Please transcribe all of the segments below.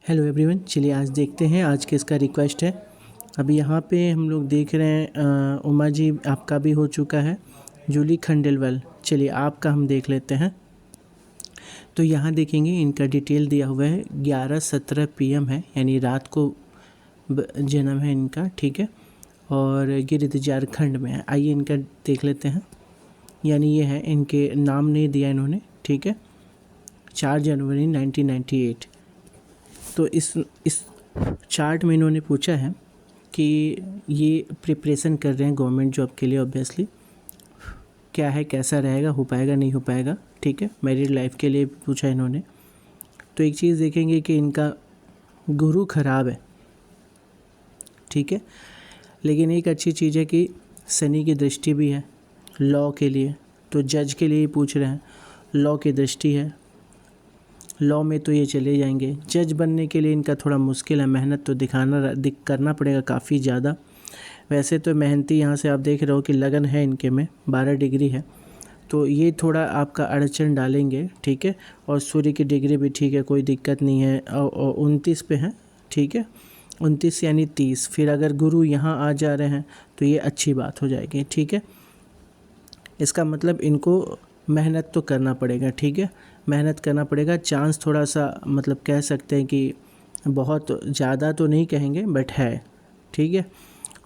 Hello everyone, चलिए आज देखते हैं आज किसका रिक्वेस्ट है। अभी यहाँ पे हम लोग देख रहे हैं उमा जी, आपका भी हो चुका है। जूली खंडेलवाल, चलिए आपका हम देख लेते हैं। तो यहाँ देखेंगे इनका डिटेल दिया हुआ है, 11:17 PM है, यानी रात को जन्म है इनका, ठीक है। और गिरिध झारखंड में है। आइए इनका देख लेते हैं। यानी ये है, इनके नाम नहीं दिया इन्होंने, ठीक है। 4 जनवरी 1998। तो इस चार्ट में इन्होंने पूछा है कि ये प्रिपरेशन कर रहे हैं गवर्नमेंट जॉब के लिए। ऑब्वियसली क्या है, कैसा रहेगा, हो पाएगा नहीं हो पाएगा, ठीक है। मैरिड लाइफ के लिए पूछा इन्होंने। तो एक चीज़ देखेंगे कि इनका गुरु खराब है, ठीक है। लेकिन एक अच्छी चीज़ है कि शनि की दृष्टि भी है लॉ के लिए। तो जज के लिए ही पूछ रहे हैं, लॉ की दृष्टि है, लॉ में तो ये चले जाएंगे। जज बनने के लिए इनका थोड़ा मुश्किल है, मेहनत तो करना पड़ेगा काफ़ी ज़्यादा। वैसे तो मेहनती, यहाँ से आप देख रहे हो कि लगन है इनके में, 12 डिग्री है। तो ये थोड़ा आपका अड़चन डालेंगे, ठीक है। और सूर्य की डिग्री भी ठीक है, कोई दिक्कत नहीं है। और 29 पे है, ठीक है। 29 यानी 30। फिर अगर गुरु यहाँ आ जा रहे हैं तो ये अच्छी बात हो जाएगी, ठीक है। इसका मतलब इनको मेहनत तो करना पड़ेगा, ठीक है। मेहनत करना पड़ेगा। चांस थोड़ा सा, मतलब कह सकते हैं कि बहुत ज़्यादा तो नहीं कहेंगे, बट है, ठीक है।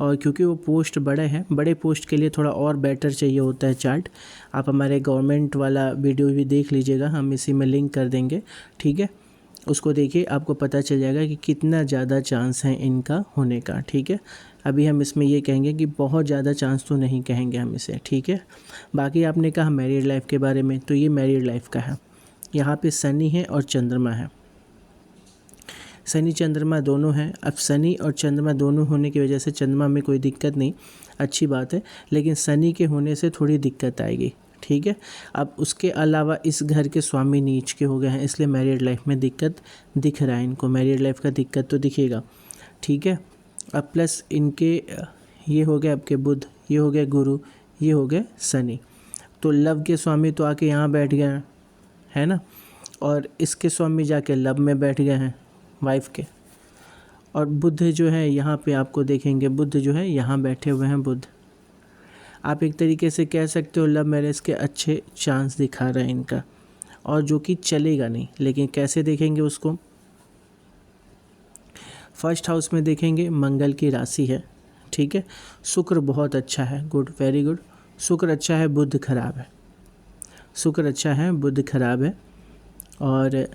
और क्योंकि वो पोस्ट बड़े हैं, बड़े पोस्ट के लिए थोड़ा और बेटर चाहिए होता है चार्ट। आप हमारे गवर्नमेंट वाला वीडियो भी देख लीजिएगा, हम इसी में लिंक कर देंगे, ठीक है। उसको देखिए, आपको पता चल जाएगा कि कितना ज़्यादा चांस है इनका होने का, ठीक है। अभी हम इसमें ये कहेंगे कि बहुत ज़्यादा चांस तो नहीं कहेंगे हम इसे, ठीक है। बाकी आपने कहा मैरिड लाइफ के बारे में, तो ये मैरिड लाइफ का है। यहाँ पे शनि है और चंद्रमा है, शनि चंद्रमा दोनों हैं। अब शनि और चंद्रमा दोनों होने की वजह से चंद्रमा में कोई दिक्कत नहीं, अच्छी बात है। लेकिन शनि के होने से थोड़ी दिक्कत आएगी, ठीक है। अब उसके अलावा इस घर के स्वामी नीच के हो गए हैं, इसलिए मैरिड लाइफ में दिक्कत दिख रहा है इनको। मैरिड लाइफ का दिक्कत तो दिखेगा, ठीक है। अब प्लस इनके ये हो गए आपके बुध, ये हो गए गुरु, ये हो गए शनि। तो लव के स्वामी तो आके यहाँ बैठ गए हैं, है ना। और इसके स्वामी जाके लव में बैठ गए हैं, वाइफ के। और बुध जो है यहाँ पे आपको देखेंगे, बुध जो है यहाँ बैठे हुए हैं बुध। आप एक तरीके से कह सकते हो लव मैरिज के अच्छे चांस दिखा रहे हैं इनका, और जो कि चलेगा नहीं। लेकिन कैसे देखेंगे उसको, फर्स्ट हाउस में देखेंगे, मंगल की राशि है, ठीक है। शुक्र बहुत अच्छा है, गुड, वेरी गुड। शुक्र अच्छा है, बुध खराब है। शुक्र अच्छा है, बुध खराब है, और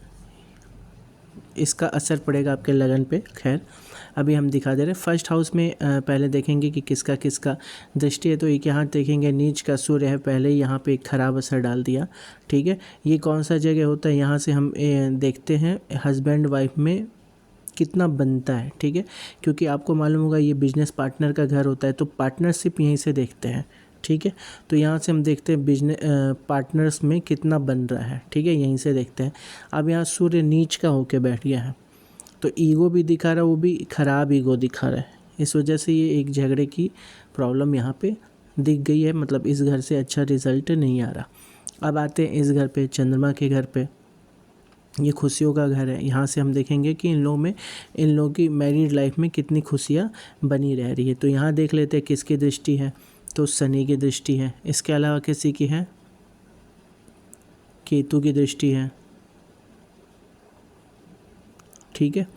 इसका असर पड़ेगा आपके लगन पे। खैर अभी हम दिखा दे रहे हैं। फर्स्ट हाउस में पहले देखेंगे कि किसका किसका दृष्टि है। तो एक यहाँ देखेंगे नीच का सूर्य है, पहले ही यहाँ पे एक ख़राब असर डाल दिया, ठीक है। ये कौन सा जगह होता है, यहाँ से हम देखते हैं हस्बैंड वाइफ में कितना बनता है, ठीक है। क्योंकि आपको मालूम होगा ये बिजनेस पार्टनर का घर होता है, तो पार्टनरशिप यहीं से देखते हैं, ठीक है। तो यहाँ से हम देखते हैं बिजनेस पार्टनर्स में कितना बन रहा है, ठीक है, यहीं से देखते हैं। अब यहाँ सूर्य नीच का होके बैठ गया है, तो ईगो भी दिखा रहा है, वो भी ख़राब ईगो दिखा रहा है। इस वजह से ये एक झगड़े की प्रॉब्लम यहाँ पे दिख गई है, मतलब इस घर से अच्छा रिजल्ट नहीं आ रहा। अब आते हैं इस घर पे, चंद्रमा के घर पे। ये खुशियों का घर है। यहाँ से हम देखेंगे कि इन लोगों की मैरिड लाइफ में कितनी खुशियाँ बनी रह रही है। तो यहाँ देख लेते हैं किसकी दृष्टि है, तो शनि की दृष्टि है। इसके अलावा किसी की है, केतु की दृष्टि है, ठीक है।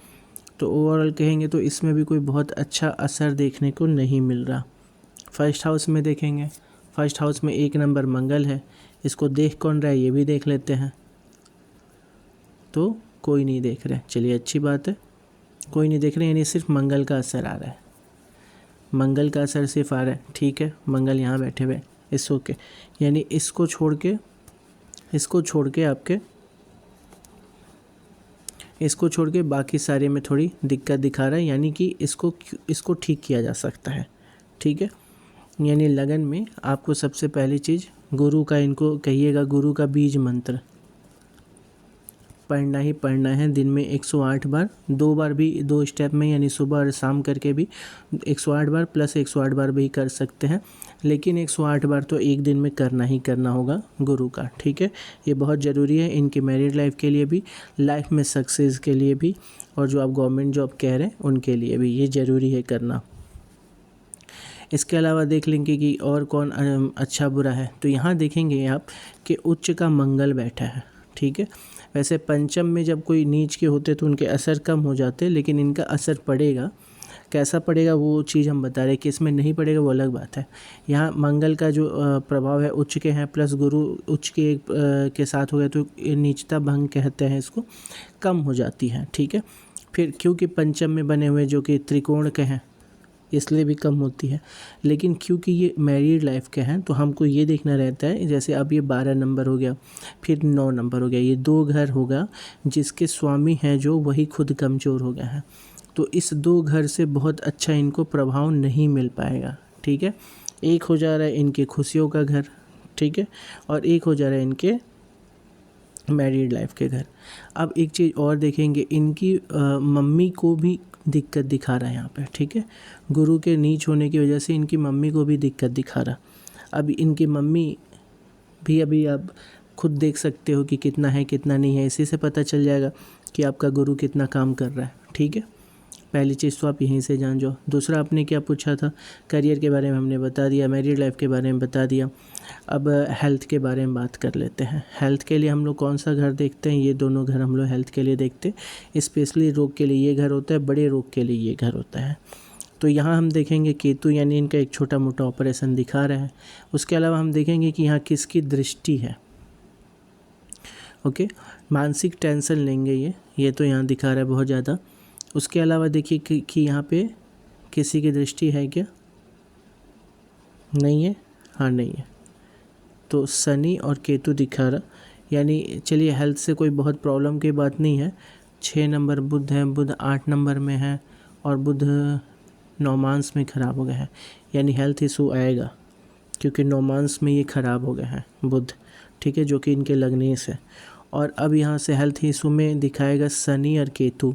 तो ओवरऑल कहेंगे तो इसमें भी कोई बहुत अच्छा असर देखने को नहीं मिल रहा। फर्स्ट हाउस में देखेंगे, फर्स्ट हाउस में 1 नंबर मंगल है। इसको देख कौन रहा है ये भी देख लेते हैं। तो कोई नहीं देख रहे, चलिए अच्छी बात है, कोई नहीं देख रहे, यानी सिर्फ मंगल का असर आ रहा है। मंगल का असर सिर्फ आ रहा है, ठीक है। मंगल यहाँ बैठे हुए, इस ओके, यानी इसको छोड़ के इसको छोड़ के बाकी सारे में थोड़ी दिक्कत दिखा रहा है। यानी कि इसको ठीक किया जा सकता है, ठीक है। यानी लगन में आपको सबसे पहली चीज़ गुरु का, इनको कहिएगा गुरु का बीज मंत्र, पढ़ना ही पढ़ना है। दिन में 108 बार, 2 बार भी 2 स्टेप में, यानी सुबह और शाम करके भी 108 बार प्लस 108 बार भी कर सकते हैं, लेकिन 108 बार तो एक दिन में करना ही करना होगा गुरु का, ठीक है। ये बहुत ज़रूरी है इनकी मैरिड लाइफ के लिए भी, लाइफ में सक्सेस के लिए भी, और जो आप गवर्नमेंट जॉब कह रहे हैं उनके लिए भी ये ज़रूरी है करना। इसके अलावा देख लेंगे कि और कौन अच्छा बुरा है। तो यहाँ देखेंगे आप कि उच्च का मंगल बैठा है, ठीक है। वैसे पंचम में जब कोई नीच के होते तो उनके असर कम हो जाते, लेकिन इनका असर पड़ेगा। कैसा पड़ेगा वो चीज़ हम बता रहे हैं, कि इसमें नहीं पड़ेगा वो अलग बात है। यहाँ मंगल का जो प्रभाव है उच्च के हैं, प्लस गुरु उच्च के साथ हो गया तो नीचता भंग कहते हैं इसको, कम हो जाती है, ठीक है। फिर क्योंकि पंचम में बने हुए जो कि त्रिकोण के हैं इसलिए भी कम होती है, लेकिन क्योंकि ये मैरिड लाइफ के हैं तो हमको ये देखना रहता है, जैसे अब ये 12 नंबर हो गया, फिर 9 नंबर हो गया, ये 2 घर होगा जिसके स्वामी हैं जो वही खुद कमज़ोर हो गए हैं, तो इस 2 घर से बहुत अच्छा इनको प्रभाव नहीं मिल पाएगा, ठीक है। एक हो जा रहा है इनके खुशियों का घर, ठीक है, और एक हो जा रहा है इनके मैरिड लाइफ के घर। अब एक चीज़ और देखेंगे, इनकी मम्मी को भी दिक्कत दिखा रहा है यहाँ पे, ठीक है। गुरु के नीच होने की वजह से इनकी मम्मी को भी दिक्कत दिखा रहा। अब इनकी मम्मी भी अभी आप खुद देख सकते हो कि कितना है कितना नहीं है, इसी से पता चल जाएगा कि आपका गुरु कितना काम कर रहा है, ठीक है। पहली चीज़ तो आप यहीं से जान जाओ। दूसरा आपने क्या पूछा था, करियर के बारे में हमने बता दिया, मैरिड लाइफ के बारे में बता दिया। अब हेल्थ के बारे में बात कर लेते हैं। हेल्थ के लिए हम लोग कौन सा घर देखते हैं, ये दोनों घर हम लोग हेल्थ के लिए देखते हैं। स्पेशली रोग के लिए ये घर होता है, बड़े रोग के लिए ये घर होता है। तो यहाँ हम देखेंगे केतु, यानी इनका एक छोटा मोटा ऑपरेशन दिखा रहा है। उसके अलावा हम देखेंगे कि यहाँ किसकी दृष्टि है, ओके। मानसिक टेंशन लेंगे ये तो यहाँ दिखा रहा है बहुत ज़्यादा। उसके अलावा देखिए कि यहाँ पे किसी की दृष्टि है क्या, नहीं है, हाँ नहीं है, तो शनि और केतु दिखा रहा, यानी चलिए हेल्थ से कोई बहुत प्रॉब्लम की बात नहीं है। 6 नंबर बुध है, बुध 8 नंबर में है, और बुध नौमांस में ख़राब हो गया है, यानी हेल्थ इशू आएगा क्योंकि नौमांस में ये ख़राब हो गया है बुध, ठीक है, जो कि इनके लगने से। और अब यहाँ से हेल्थ इशू में दिखाएगा शनि और केतु।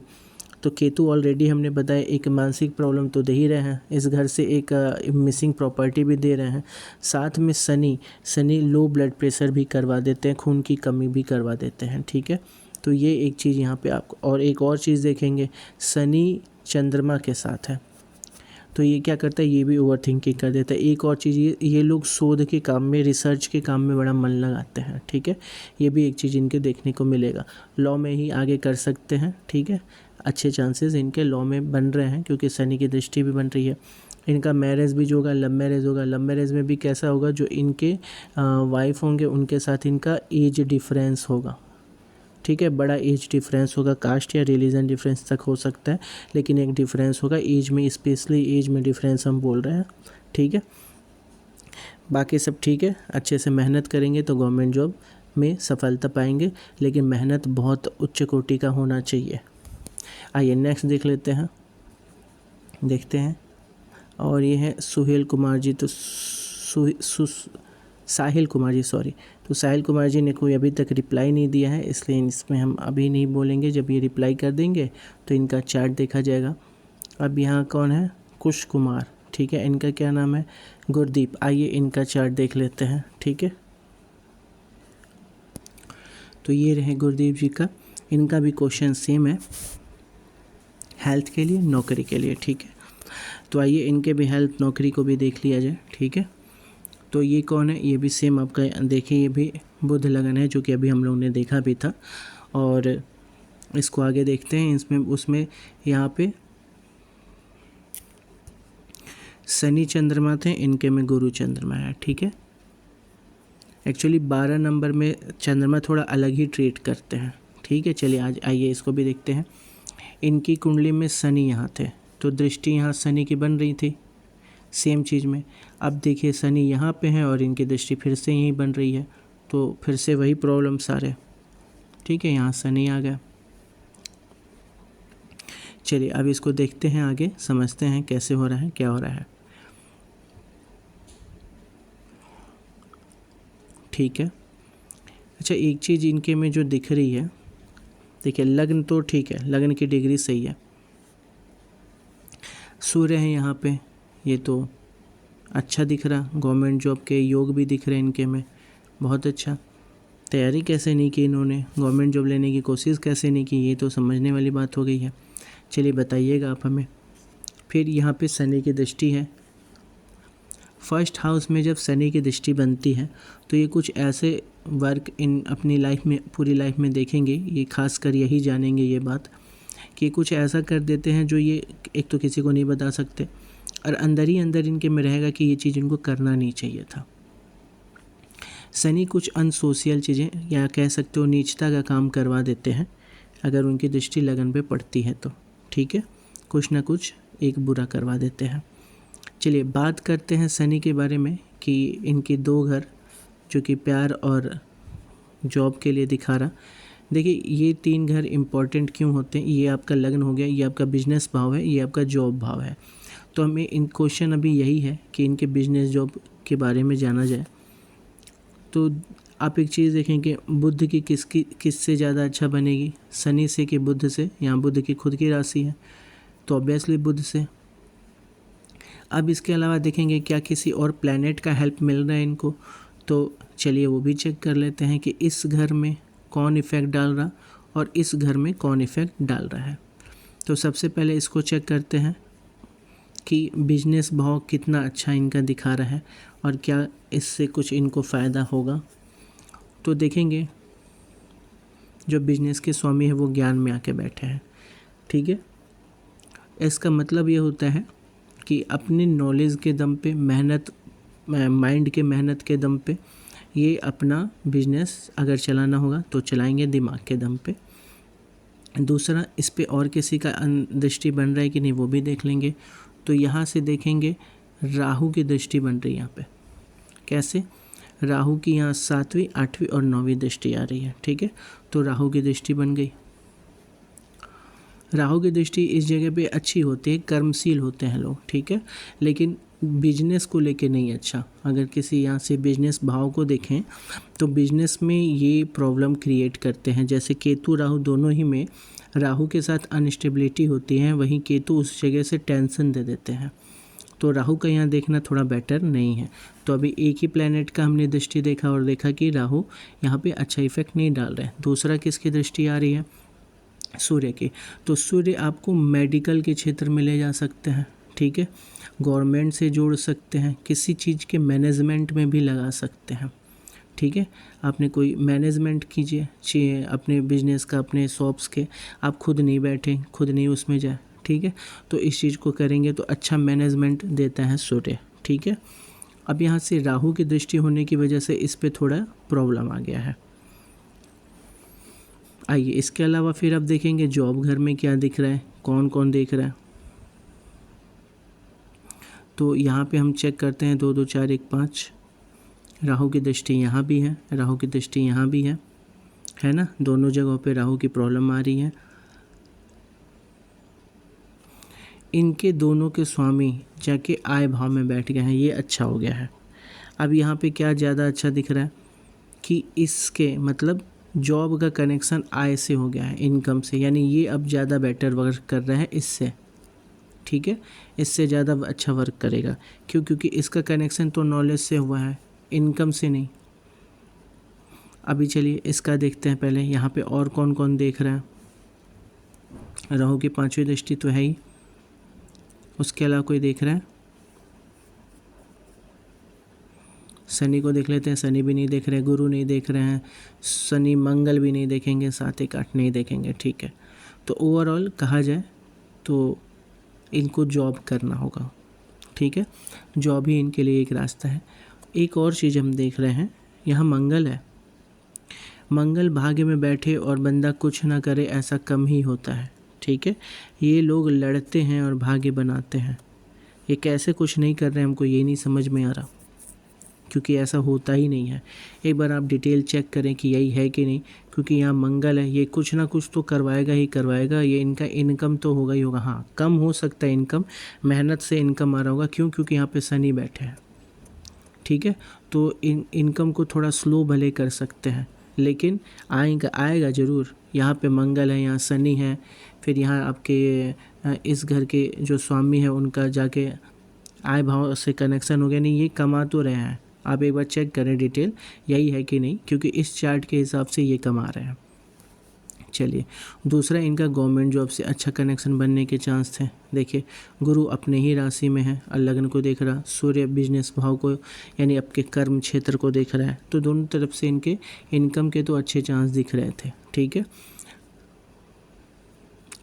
तो केतु ऑलरेडी हमने बताया एक मानसिक प्रॉब्लम तो दे ही रहे हैं, इस घर से एक मिसिंग प्रॉपर्टी भी दे रहे हैं, साथ में शनि लो ब्लड प्रेशर भी करवा देते हैं, खून की कमी भी करवा देते हैं, ठीक है। तो ये एक चीज़ यहाँ पे आपको, और एक और चीज़ देखेंगे, शनि चंद्रमा के साथ है तो ये क्या करता है, ये भी ओवर थिंकिंग कर देता है। एक और चीज़, ये लोग शोध के काम में, रिसर्च के काम में बड़ा मन लगाते हैं, ठीक है। ये भी एक चीज़ इनके देखने को मिलेगा। लॉ में ही आगे कर सकते हैं, ठीक है, अच्छे चांसेस इनके लॉ में बन रहे हैं क्योंकि शनि की दृष्टि भी बन रही है। इनका मैरिज भी जो होगा लव मैरिज होगा। लव मैरिज में भी कैसा होगा, जो इनके वाइफ होंगे उनके साथ इनका एज डिफरेंस होगा, ठीक है, बड़ा एज डिफरेंस होगा, कास्ट या रिलीजन डिफरेंस तक हो सकता है, लेकिन एक डिफरेंस होगा एज में, स्पेशली एज में डिफरेंस हम बोल रहे हैं, ठीक है। बाकी सब ठीक है, अच्छे से मेहनत करेंगे तो गवर्नमेंट जॉब में सफलता पाएंगे, लेकिन मेहनत बहुत उच्च कोटि का होना चाहिए। आइए नेक्स्ट देख लेते हैं, देखते हैं, और ये है सुहेल कुमार जी। तो साहिल कुमार जी, सॉरी। तो साहिल कुमार जी ने कोई अभी तक रिप्लाई नहीं दिया है, इसलिए इसमें हम अभी नहीं बोलेंगे, जब ये रिप्लाई कर देंगे तो इनका चार्ट देखा जाएगा। अब यहाँ कौन है, कुश कुमार, ठीक है, इनका क्या नाम है, गुरदीप। आइए इनका चार्ट देख लेते हैं, ठीक है। तो ये रहे गुरदीप जी का, इनका भी क्वेश्चन सेम है, हेल्थ के लिए, नौकरी के लिए, ठीक है। तो आइए इनके भी हेल्थ नौकरी को भी देख लिया जाए, ठीक है। तो ये कौन है, ये भी सेम आपका देखिए, ये भी बुध लगन है जो कि अभी हम लोग ने देखा भी था। और इसको आगे देखते हैं, इसमें उसमें यहाँ पे शनि चंद्रमा थे, इनके में गुरु चंद्रमा है, ठीक है। एक्चुअली 12 नंबर में चंद्रमा थोड़ा अलग ही ट्रीट करते हैं, ठीक है। चलिए आज आइए इसको भी देखते हैं। इनकी कुंडली में शनि यहाँ थे, तो दृष्टि यहाँ शनि की बन रही थी सेम चीज़ में। अब देखिए शनि यहाँ पे हैं और इनकी दृष्टि फिर से यहीं बन रही है, तो फिर से वही प्रॉब्लम सारे, ठीक है, यहाँ शनि आ गया। चलिए अब इसको देखते हैं, आगे समझते हैं कैसे हो रहा है, क्या हो रहा है, ठीक है। अच्छा एक चीज़ इनके में जो दिख रही है देखिए लग्न तो ठीक है, लग्न की डिग्री सही है। सूर्य है यहाँ पे, ये तो अच्छा दिख रहा, गवर्नमेंट जॉब के योग भी दिख रहे हैं इनके में, बहुत अच्छा। तैयारी कैसे नहीं की इन्होंने, गवर्नमेंट जॉब लेने की कोशिश कैसे नहीं की, ये तो समझने वाली बात हो गई है। चलिए बताइएगा आप हमें। फिर यहाँ पे शनि की दृष्टि है। फर्स्ट हाउस में जब शनि की दृष्टि बनती है तो ये कुछ ऐसे वर्क इन अपनी लाइफ में, पूरी लाइफ में देखेंगे, ये खासकर यही जानेंगे ये बात कि कुछ ऐसा कर देते हैं जो ये एक तो किसी को नहीं बता सकते, और अंदर ही अंदर इनके में रहेगा कि ये चीज़ इनको करना नहीं चाहिए था। शनि कुछ अनसोशियल चीज़ें या कह सकते हो नीचता का काम करवा देते हैं अगर उनकी दृष्टि लगन पे पड़ती है तो, ठीक है, कुछ ना कुछ एक बुरा करवा देते हैं। चलिए बात करते हैं शनि के बारे में कि इनके 2 घर जो कि प्यार और जॉब के लिए दिखा रहा। देखिए ये 3 घर इम्पॉर्टेंट क्यों होते हैं, ये आपका लग्न हो गया, ये आपका बिजनेस भाव है, ये आपका जॉब भाव है। तो हमें इन क्वेश्चन अभी यही है कि इनके बिजनेस जॉब के बारे में जाना जाए। तो आप एक चीज़ देखें कि बुध की किससे ज़्यादा अच्छा बनेगी, शनि से कि बुध से। यहाँ बुध की खुद की राशि है तो ऑब्वियसली बुध से। अब इसके अलावा देखेंगे क्या किसी और प्लैनेट का हेल्प मिल रहा है इनको, तो चलिए वो भी चेक कर लेते हैं कि इस घर में कौन इफ़ेक्ट डाल रहा और इस घर में कौन इफ़ेक्ट डाल रहा है। तो सबसे पहले इसको चेक करते हैं कि बिजनेस भाव कितना अच्छा इनका दिखा रहा है और क्या इससे कुछ इनको फ़ायदा होगा। तो देखेंगे जो बिजनेस के स्वामी है वो ज्ञान में आके बैठे हैं, ठीक है। इसका मतलब ये होता है कि अपने नॉलेज के दम पे, मेहनत, माइंड के मेहनत के दम पे ये अपना बिजनेस अगर चलाना होगा तो चलाएंगे दिमाग के दम पे। दूसरा, इस पे और किसी का दृष्टि बन रहा है कि नहीं वो भी देख लेंगे। तो यहाँ से देखेंगे राहु की दृष्टि बन रही है यहाँ पे। कैसे, राहु की यहाँ 7वीं, 8वीं और 9वीं दृष्टि आ रही है, ठीक है। तो राहु की दृष्टि बन गई। राहु की दृष्टि इस जगह पे अच्छी होती है, कर्मशील होते हैं लोग, ठीक है, लेकिन बिजनेस को लेके नहीं अच्छा। अगर किसी यहाँ से बिजनेस भाव को देखें तो बिजनेस में ये प्रॉब्लम क्रिएट करते हैं। जैसे केतु राहु दोनों ही में राहु के साथ अनस्टेबिलिटी होती है, वहीं केतु उस जगह से टेंशन दे देते हैं। तो राहु का यहाँ देखना थोड़ा बेटर नहीं है। तो अभी एक ही प्लैनेट का हमने दृष्टि देखा और देखा कि राहु यहाँ पे अच्छा इफेक्ट नहीं डाल रहे हैं। दूसरा किसकी दृष्टि आ रही है, सूर्य की। तो सूर्य आपको मेडिकल के क्षेत्र में ले जा सकते हैं, ठीक है, गवर्नमेंट से जोड़ सकते हैं, किसी चीज़ के मैनेजमेंट में भी लगा सकते हैं, ठीक है। आपने कोई मैनेजमेंट कीजिए चाहिए अपने बिजनेस का, अपने शॉप्स के, आप खुद नहीं बैठे, खुद नहीं उसमें जाए, ठीक है। तो इस चीज़ को करेंगे तो अच्छा मैनेजमेंट देता है सूर्य, ठीक है। अब यहाँ से राहु की दृष्टि होने की वजह से इस पे थोड़ा प्रॉब्लम आ गया है। आइए इसके अलावा फिर अब देखेंगे जॉब घर में क्या दिख रहा है, कौन कौन देख रहा है। तो यहाँ पे हम चेक करते हैं 2 2 4 1 5। राहु की दृष्टि यहाँ भी है, राहु की दृष्टि यहाँ भी है ना, दोनों जगहों पे राहु की प्रॉब्लम आ रही है। इनके दोनों के स्वामी जाके आय भाव में बैठ गए हैं, ये अच्छा हो गया है। अब यहाँ पे क्या ज़्यादा अच्छा दिख रहा है कि इसके मतलब जॉब का कनेक्शन आय से हो गया है, इनकम से, यानी ये अब ज़्यादा बेटर वर्क कर रहा है इससे, ठीक है, इससे ज़्यादा अच्छा वर्क करेगा। क्यों, क्योंकि इसका कनेक्शन तो नॉलेज से हुआ है, इनकम से नहीं। अभी चलिए इसका देखते हैं पहले, यहाँ पे और कौन कौन देख रहा है। राहु की 5वीं दृष्टि तो है ही, उसके अलावा कोई देख रहा है। शनि को देख लेते हैं, शनि भी नहीं देख रहे, गुरु नहीं देख रहे हैं, शनि मंगल भी नहीं देखेंगे, 7 1 8 नहीं देखेंगे, ठीक है। तो ओवरऑल कहा जाए तो इनको जॉब करना होगा, ठीक है, जॉब ही इनके लिए एक रास्ता है। एक और चीज़ हम देख रहे हैं, यहाँ मंगल है, मंगल भाग्य में बैठे और बंदा कुछ ना करे ऐसा कम ही होता है, ठीक है। ये लोग लड़ते हैं और भाग्य बनाते हैं, ये कैसे कुछ नहीं कर रहे हैं हमको ये नहीं समझ में आ रहा, क्योंकि ऐसा होता ही नहीं है। एक बार आप डिटेल चेक करें कि यही है कि नहीं, क्योंकि यहाँ मंगल है, ये कुछ ना कुछ तो करवाएगा ही करवाएगा, ये इनका इनकम तो होगा ही होगा। हाँ, कम हो सकता है इनकम, मेहनत से इनकम आ रहा होगा, क्यों, क्योंकि यहाँ पे शनि बैठे हैं, ठीक है। तो इनकम को थोड़ा स्लो भले कर सकते हैं, लेकिन आएगा ज़रूर। यहाँ पे मंगल है, यहाँ शनि है, फिर यहाँ आपके इस घर के जो स्वामी है उनका जाके आय भाव से कनेक्शन हो गया। नहीं, ये कमा तो रहे हैं, आप एक बार चेक करें डिटेल यही है कि नहीं, क्योंकि इस चार्ट के हिसाब से ये कमा रहे हैं। चलिए, दूसरा इनका गवर्नमेंट जॉब से अच्छा कनेक्शन बनने के चांस थे। देखिए, गुरु अपने ही राशि में है और लग्न को देख रहा, सूर्य बिजनेस भाव को यानी आपके कर्म क्षेत्र को देख रहा है, तो दोनों तरफ से इनके इनकम के तो अच्छे चांस दिख रहे थे। ठीक है,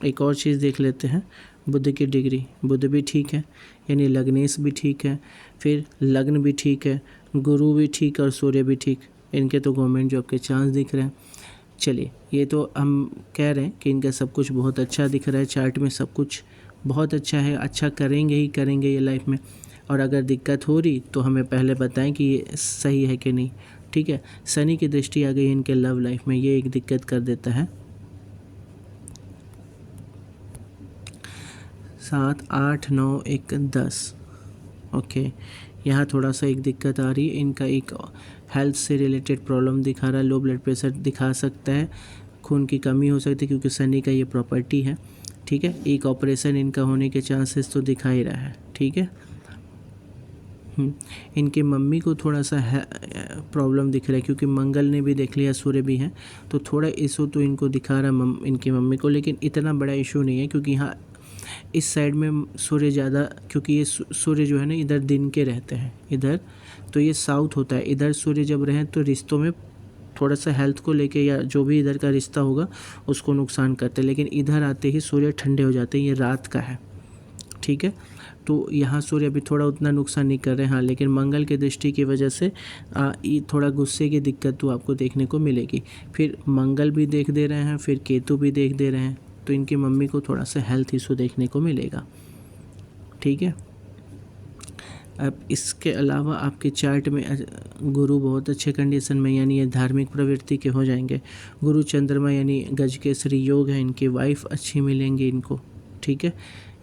एक और चीज़ देख लेते हैं, बुध की डिग्री। बुध भी ठीक है, यानी लग्नेश भी ठीक है, फिर लग्न भी ठीक है, गुरु भी ठीक और सूर्य भी ठीक, इनके तो गवर्नमेंट जॉब के चांस दिख रहे हैं। चलिए, ये तो हम कह रहे हैं कि इनका सब कुछ बहुत अच्छा दिख रहा है, चार्ट में सब कुछ बहुत अच्छा है, अच्छा करेंगे ही करेंगे ये लाइफ में। और अगर दिक्कत हो रही तो हमें पहले बताएं कि ये सही है कि नहीं। ठीक है, शनि की दृष्टि आ गई इनके लव लाइफ में, ये एक दिक्कत कर देता है। 7, 8, 9, 1, 10। ओके, यहाँ थोड़ा सा एक दिक्कत आ रही है, इनका एक हेल्थ से रिलेटेड प्रॉब्लम दिखा रहा है, लो ब्लड प्रेशर दिखा सकता है, खून की कमी हो सकती है क्योंकि शनि का ये प्रॉपर्टी है। ठीक है, एक ऑपरेशन इनका होने के चांसेस तो दिखा ही रहा है। ठीक है, इनके मम्मी को थोड़ा सा प्रॉब्लम दिख रहा है क्योंकि मंगल ने भी देख लिया, सूर्य भी है, तो थोड़ा इशू तो इनको दिखा रहा है इनकी मम्मी को, लेकिन इतना बड़ा इशू नहीं है क्योंकि यहाँ इस साइड में सूर्य ज़्यादा, क्योंकि ये सूर्य जो है ना इधर दिन के रहते हैं, इधर तो ये साउथ होता है, इधर सूर्य जब रहें तो रिश्तों में थोड़ा सा हेल्थ को लेके या जो भी इधर का रिश्ता होगा उसको नुकसान करते हैं, लेकिन इधर आते ही सूर्य ठंडे हो जाते हैं, ये रात का है। ठीक है, तो यहाँ सूर्य अभी थोड़ा उतना नुकसान नहीं कर रहे हैं। हाँ, लेकिन मंगल के दृष्टि की वजह से थोड़ा गुस्से की दिक्कत तो आपको देखने को मिलेगी। फिर मंगल भी देख दे रहे हैं, फिर केतु भी देख दे रहे हैं, तो इनकी मम्मी को थोड़ा सा हेल्थ इशू देखने को मिलेगा। ठीक है, अब इसके अलावा आपके चार्ट में गुरु बहुत अच्छे कंडीशन में, यानी ये धार्मिक प्रवृत्ति के हो जाएंगे। गुरु चंद्रमा यानी गजकेसरी योग है, इनकी वाइफ अच्छी मिलेंगी इनको। ठीक है,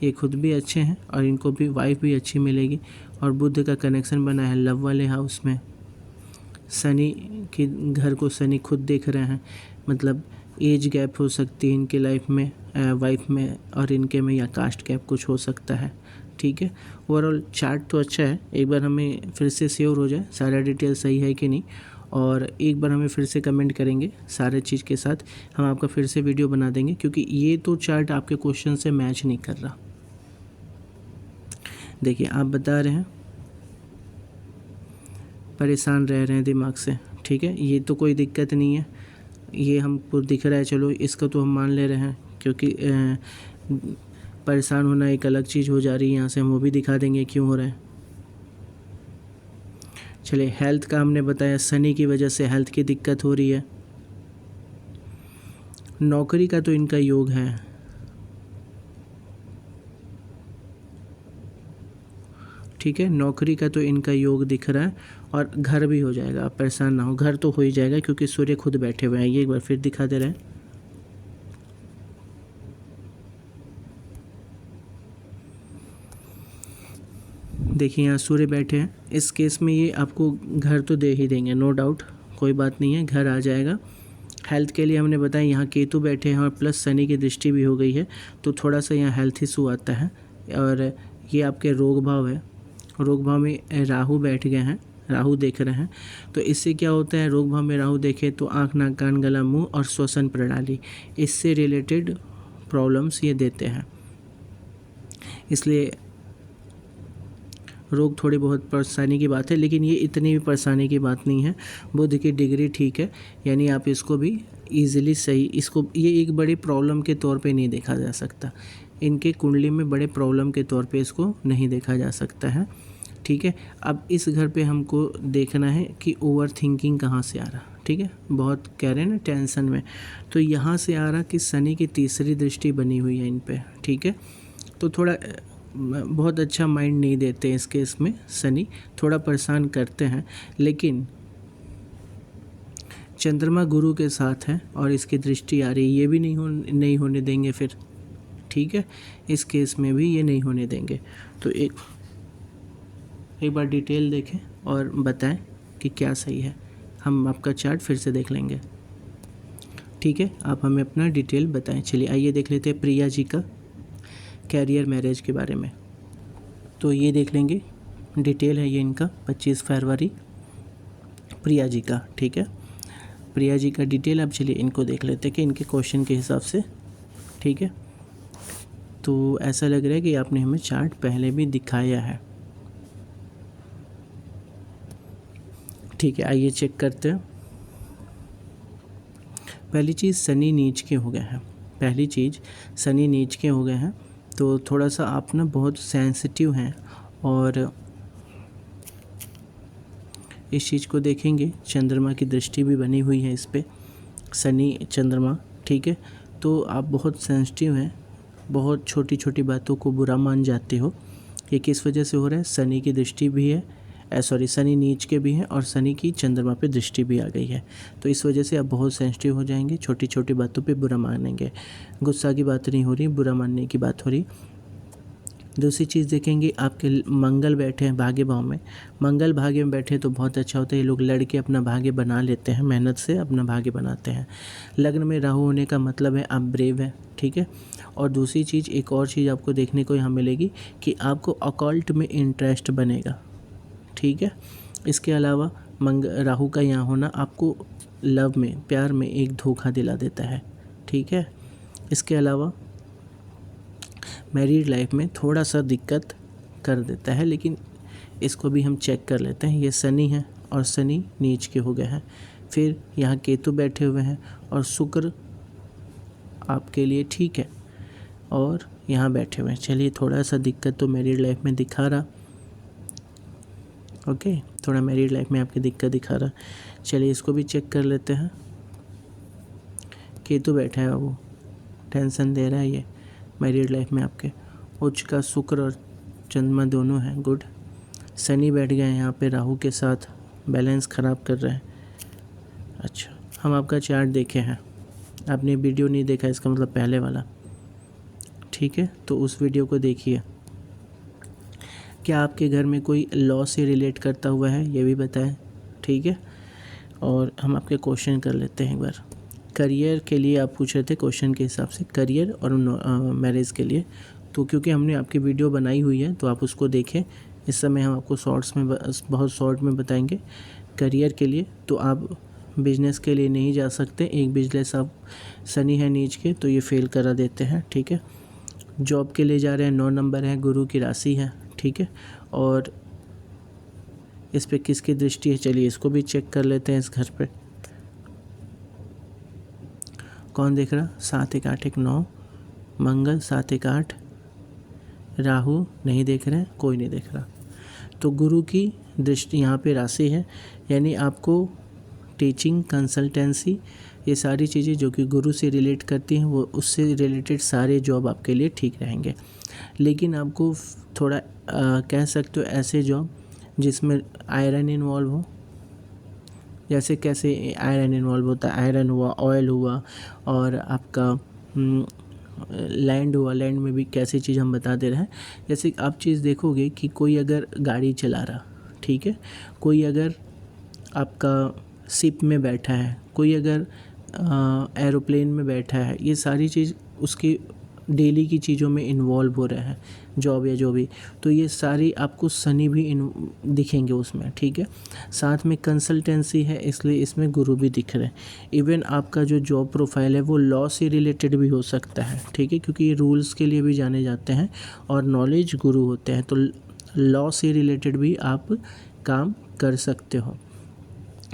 ये खुद भी अच्छे हैं और इनको भी वाइफ भी अच्छी मिलेगी। और बुध का कनेक्शन बना है लव वाले हाउस में, शनि के घर को शनि खुद देख रहे हैं, मतलब एज गैप हो सकती है इनके लाइफ में, वाइफ में और इनके में, या कास्ट गैप कुछ हो सकता है। ठीक है, ओवरऑल चार्ट तो अच्छा है, एक बार हमें फिर से श्योर हो जाए सारा डिटेल सही है कि नहीं, और एक बार हमें फिर से कमेंट करेंगे सारे चीज़ के साथ, हम आपका फिर से वीडियो बना देंगे, क्योंकि ये तो चार्ट आपके क्वेश्चन से मैच नहीं कर रहा। देखिए, आप बता रहे हैं परेशान रह रहे हैं दिमाग से। ठीक है, ये तो कोई दिक्कत नहीं है, ये हमको दिख रहा है, चलो इसका तो हम मान ले रहे हैं, क्योंकि परेशान होना एक अलग चीज़ हो जा रही है, यहाँ से हम वो भी दिखा देंगे क्यों हो रहा है। चलिए, हेल्थ का हमने बताया, शनि की वजह से हेल्थ की दिक्कत हो रही है। नौकरी का तो इनका योग है, ठीक है, नौकरी का तो इनका योग दिख रहा है, और घर भी हो जाएगा, आप परेशान ना हो, घर तो हो ही जाएगा क्योंकि सूर्य खुद बैठे हुए हैं। ये एक बार फिर दिखा दे रहे हैं, देखिए यहाँ सूर्य बैठे हैं, इस केस में ये आपको घर तो दे ही देंगे, नो डाउट, कोई बात नहीं है, घर आ जाएगा। हेल्थ के लिए हमने बताया यहाँ केतु बैठे हैं और प्लस शनि की दृष्टि भी हो गई है, तो थोड़ा सा यहाँ हेल्थ इशू आता है। और ये आपके रोग भाव है, रोग भाव में राहु बैठ गए हैं, राहु देख रहे हैं, तो इससे क्या होता है, रोग भाव में राहु देखे तो आँख, नाक, कान, गला, मुंह और श्वसन प्रणाली, इससे रिलेटेड प्रॉब्लम्स ये देते हैं, इसलिए रोग थोड़ी बहुत परेशानी की बात है, लेकिन ये इतनी भी परेशानी की बात नहीं है। बुध की डिग्री ठीक है, यानी आप इसको भी ईजिली सही, इसको ये एक बड़ी प्रॉब्लम के तौर पे नहीं देखा जा सकता, इनके कुंडली में बड़े प्रॉब्लम के तौर पे इसको नहीं देखा जा सकता है। ठीक है, अब इस घर पे हमको देखना है कि ओवर थिंकिंग कहाँ से आ रहा। ठीक है, बहुत कह रहे हैं ना टेंशन में, तो यहाँ से आ रहा कि शनि की तीसरी दृष्टि बनी हुई है इन पे। ठीक है, तो थोड़ा बहुत अच्छा माइंड नहीं देते इस केस में, शनि थोड़ा परेशान करते हैं, लेकिन चंद्रमा गुरु के साथ है और इसकी दृष्टि आ रही है, ये भी नहीं होने देंगे फिर। ठीक है, इस केस में भी ये नहीं होने देंगे। तो एक बार डिटेल देखें और बताएं कि क्या सही है, हम आपका चार्ट फिर से देख लेंगे। ठीक है, आप हमें अपना डिटेल बताएं। चलिए आइए देख लेते हैं प्रिया जी का कैरियर मैरिज के बारे में। तो ये देख लेंगे, डिटेल है ये इनका 25 फरवरी प्रिया जी का। ठीक है, प्रिया जी का डिटेल। अब चलिए इनको देख लेते हैं कि इनके क्वेश्चन के हिसाब से। ठीक है, तो ऐसा लग रहा है कि आपने हमें चार्ट पहले भी दिखाया है। ठीक है, आइए चेक करते हैं। पहली चीज़ शनि नीच के हो गए हैं। पहली चीज़ शनि नीच के हो गए हैं, तो थोड़ा सा आप ना बहुत सेंसिटिव हैं और इस चीज़ को देखेंगे। चंद्रमा की दृष्टि भी बनी हुई है इस पर, शनि चंद्रमा। ठीक है, तो आप बहुत सेंसिटिव हैं, बहुत छोटी छोटी बातों को बुरा मान जाते हो। ये किस वजह से हो रहा है? शनि की दृष्टि भी है, शनि नीच के भी हैं और शनि की चंद्रमा पे दृष्टि भी आ गई है। तो इस वजह से आप बहुत सेंसिटिव हो जाएंगे, छोटी छोटी बातों पे बुरा मानेंगे। गुस्सा की बात नहीं हो रही, बुरा मानने की बात हो रही। दूसरी चीज़ देखेंगे, आपके मंगल बैठे हैं भाग्य भाव में। मंगल भाग्य में बैठे तो बहुत अच्छा होता है। ये लोग लड़के अपना भाग्य बना लेते हैं, मेहनत से अपना भाग्य बनाते हैं। लग्न में राहु होने का मतलब है आप ब्रेव है। ठीक है, और दूसरी चीज़, एक और चीज़ आपको देखने को यहाँ मिलेगी कि आपको अकॉल्ट में इंटरेस्ट बनेगा। ठीक है, इसके अलावा राहु का यहाँ होना आपको लव में, प्यार में एक धोखा दिला देता है। ठीक है, इसके अलावा मैरिड लाइफ में थोड़ा सा दिक्कत कर देता है, लेकिन इसको भी हम चेक कर लेते हैं। ये शनि है और शनि नीच के हो गए हैं। फिर यहाँ केतु बैठे हुए हैं और शुक्र आपके लिए ठीक है और यहाँ बैठे हुए हैं। चलिए, थोड़ा सा दिक्कत तो मैरिड लाइफ में दिखा रहा। ओके, थोड़ा मैरिड लाइफ में आपकी दिक्कत दिखा रहा। चलिए इसको भी चेक कर लेते हैं। केतु बैठा है, वो टेंशन दे रहा है ये मैरिड लाइफ में आपके। उच्च का शुक्र और चंद्रमा दोनों हैं, गुड। शनि बैठ गए हैं यहाँ पे राहु के साथ, बैलेंस ख़राब कर रहे हैं। अच्छा, हम आपका चार्ट देखे हैं, आपने वीडियो नहीं देखा, इसका मतलब पहले वाला। ठीक है, तो उस वीडियो को देखिए। क्या आपके घर में कोई लॉ से रिलेट करता हुआ है, ये भी बताएं। ठीक है, और हम आपके क्वेश्चन कर लेते हैं एक बार। करियर के लिए आप पूछ रहे थे क्वेश्चन के हिसाब से, करियर और मैरिज के लिए। तो क्योंकि हमने आपकी वीडियो बनाई हुई है तो आप उसको देखें। इस समय हम आपको शॉर्ट्स में बहुत शॉर्ट में बताएंगे। करियर के लिए तो आप बिजनेस के लिए नहीं जा सकते, एक बिजनेस आप शनि है नीच के तो ये फेल करा देते हैं। ठीक है, जॉब के लिए जा रहे हैं, 9 नंबर है, गुरु की राशि है। ठीक है, और इस पे किसकी दृष्टि है, चलिए इसको भी चेक कर लेते हैं। इस घर पे कौन देख रहा? 7 1 8 1 9, मंगल 7 1 8, राहु नहीं देख रहे हैं, कोई नहीं देख रहा। तो गुरु की दृष्टि यहाँ पे राशि है, यानी आपको टीचिंग, कंसल्टेंसी, ये सारी चीज़ें जो कि गुरु से रिलेट करती हैं, वो उससे रिलेटेड सारे जॉब आपके लिए ठीक रहेंगे। लेकिन आपको थोड़ा कह सकते हो ऐसे जॉब जिसमें आयरन इन्वॉल्व हो। जैसे कैसे आयरन इन्वॉल्व होता है? आयरन हुआ, ऑयल हुआ और आपका लैंड हुआ। लैंड में भी कैसी चीज़ हम बता दे रहे हैं। जैसे आप चीज़ देखोगे कि कोई अगर गाड़ी चला रहा, ठीक है, कोई अगर आपका शिप में बैठा है, कोई अगर एरोप्लेन में बैठा है, ये सारी चीज़ उसकी डेली की चीज़ों में इन्वॉल्व हो रहा है, जॉब या जो भी। तो ये सारी आपको शनि भी दिखेंगे उसमें। ठीक है, साथ में कंसल्टेंसी है, इसलिए इसमें गुरु भी दिख रहे हैं। इवन आपका जो जॉब प्रोफाइल है वो लॉ से रिलेटेड भी हो सकता है। ठीक है, क्योंकि ये रूल्स के लिए भी जाने जाते हैं और नॉलेज गुरु होते हैं, तो लॉ से रिलेटेड भी आप काम कर सकते हो।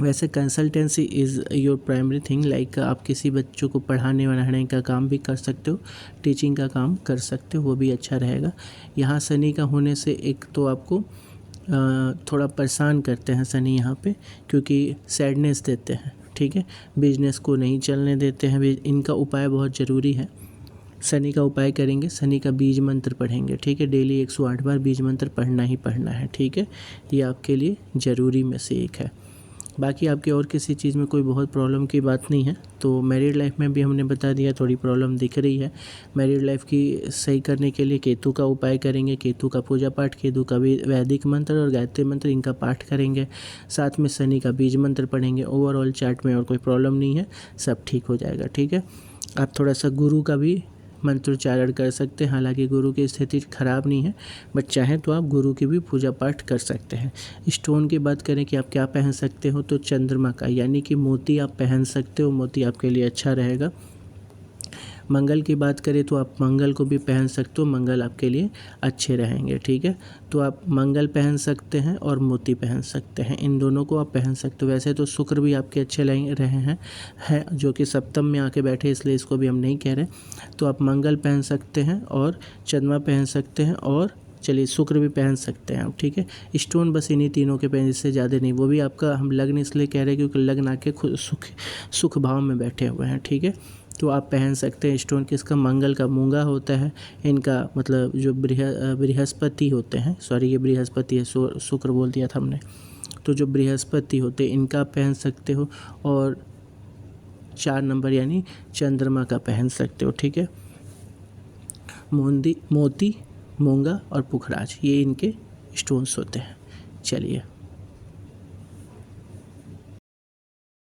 वैसे consultancy is your primary thing, like आप किसी बच्चों को पढ़ाने वढ़ाने का काम भी कर सकते हो, टीचिंग का काम कर सकते हो, वो भी अच्छा रहेगा। यहाँ शनि का होने से एक तो आपको थोड़ा परेशान करते हैं शनि यहाँ पे, क्योंकि सैडनेस देते हैं। ठीक है, बिजनेस को नहीं चलने देते हैं। इनका उपाय बहुत ज़रूरी है। शनि का उपाय करेंगे, शनि का बीज मंत्र पढ़ेंगे। ठीक है, डेली 108 बार बीज मंत्र पढ़ना ही पढ़ना है। ठीक है, ये आपके लिए ज़रूरी में से एक है। बाकी आपके और किसी चीज़ में कोई बहुत प्रॉब्लम की बात नहीं है। तो मैरिड लाइफ में भी हमने बता दिया, थोड़ी प्रॉब्लम दिख रही है। मैरिड लाइफ की सही करने के लिए केतु का उपाय करेंगे, केतु का पूजा पाठ, केतु का भी वैदिक मंत्र और गायत्री मंत्र इनका पाठ करेंगे, साथ में शनि का बीज मंत्र पढ़ेंगे। ओवरऑल चार्ट में और कोई प्रॉब्लम नहीं है, सब ठीक हो जाएगा। ठीक है, आप थोड़ा सा गुरु का भी मंत्रोच्चारण कर सकते हैं। हालांकि गुरु की स्थिति खराब नहीं है, बट चाहें तो आप गुरु की भी पूजा पाठ कर सकते हैं। स्टोन की बात करें कि आप क्या पहन सकते हो, तो चंद्रमा का यानी कि मोती आप पहन सकते हो, मोती आपके लिए अच्छा रहेगा। मंगल की बात करें तो आप मंगल को भी पहन सकते हो, मंगल आपके लिए अच्छे रहेंगे। ठीक है, तो आप मंगल पहन सकते हैं और मोती पहन सकते हैं, इन दोनों को आप पहन सकते हो। वैसे तो शुक्र भी आपके अच्छे रहे हैं जो कि सप्तम में आके बैठे, इसलिए इसको भी हम नहीं कह रहे। तो आप मंगल पहन सकते हैं और चंद्रमा पहन सकते हैं और चलिए शुक्र भी पहन सकते हैं आप। ठीक है, स्टोन बस इन्हीं तीनों के पहन, इससे ज़्यादा नहीं। वो भी आपका हम लग्न इसलिए कह रहे हैं क्योंकि लग्न आके खुद सुख भाव में बैठे हुए हैं। ठीक है, तो आप पहन सकते हैं स्टोन। किसका? मंगल का मूंगा होता है, इनका मतलब जो बृहस्पति होते हैं, सॉरी ये बृहस्पति है, शुक्र बोल दिया था हमने, तो जो बृहस्पति होते हैं इनका पहन सकते हो, और 4 नंबर यानी चंद्रमा का पहन सकते हो। ठीक है, मोती, मूंगा और पुखराज ये इनके स्टोन्स होते हैं। चलिए।